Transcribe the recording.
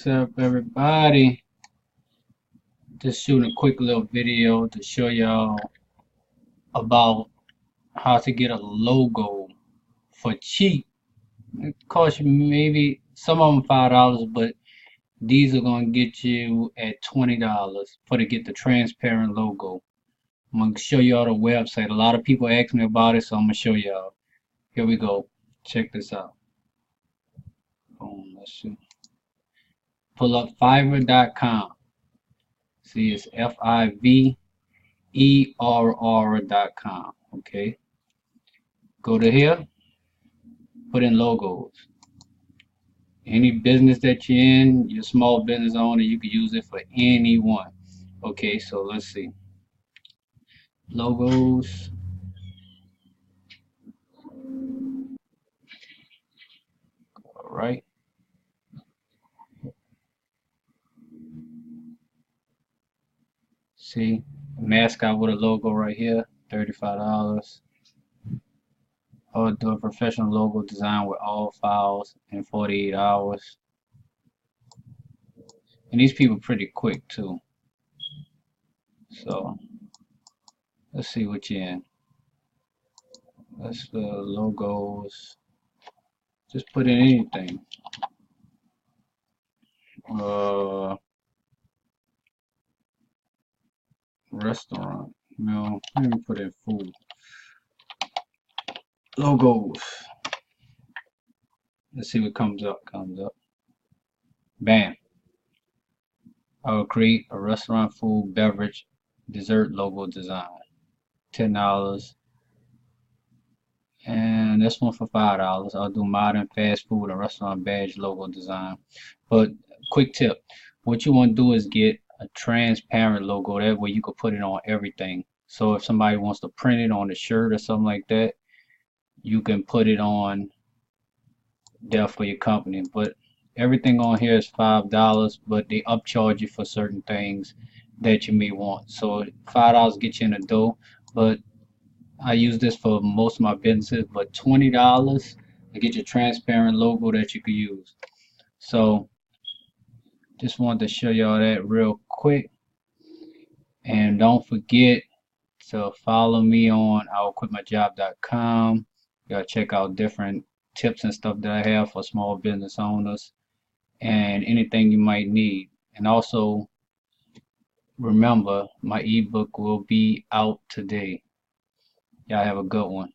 What's up, everybody? Just shooting a quick little video to show y'all about how to get a logo for cheap. It costs you maybe some of them $5, but these are gonna get you at $20 for to get the transparent logo. I'm gonna show y'all the website. A lot of people ask me about it, so I'm gonna show y'all. Here we go. Check this out. Boom, let's see. Pull up Fiverr.com. See, it's Fiverr.com. Okay. Go to here, put in logos. Any business that you're in, your small business owner, you can use it for anyone. Okay, so let's see. Logos. All right. See, mascot with a logo right here, $35. Or do a professional logo design with all files in 48 hours. And these people pretty quick too. So let's see what you're in. That's the logos. Just put in anything. Restaurant. No, let me put in food. Logos. Let's see what comes up. Bam. I will create a restaurant, food, beverage, dessert logo design. $10. And this one for $5. I'll do modern fast food and restaurant badge logo design. But quick tip, what you want to do is get a transparent logo. That way you can put it on everything. So if somebody wants to print it on a shirt or something like that, you can put it on there for your company. But everything on here is $5, but they upcharge you for certain things that you may want. So $5 gets you in the door, but I use this for most of my businesses, but $20 to get your transparent logo that you could use. So just wanted to show y'all that real quick. And don't forget to follow me on I'llQuitMyJob.com. You gotta check out different tips and stuff that I have for small business owners and anything you might need. And also remember, my ebook will be out today. Y'all have a good one.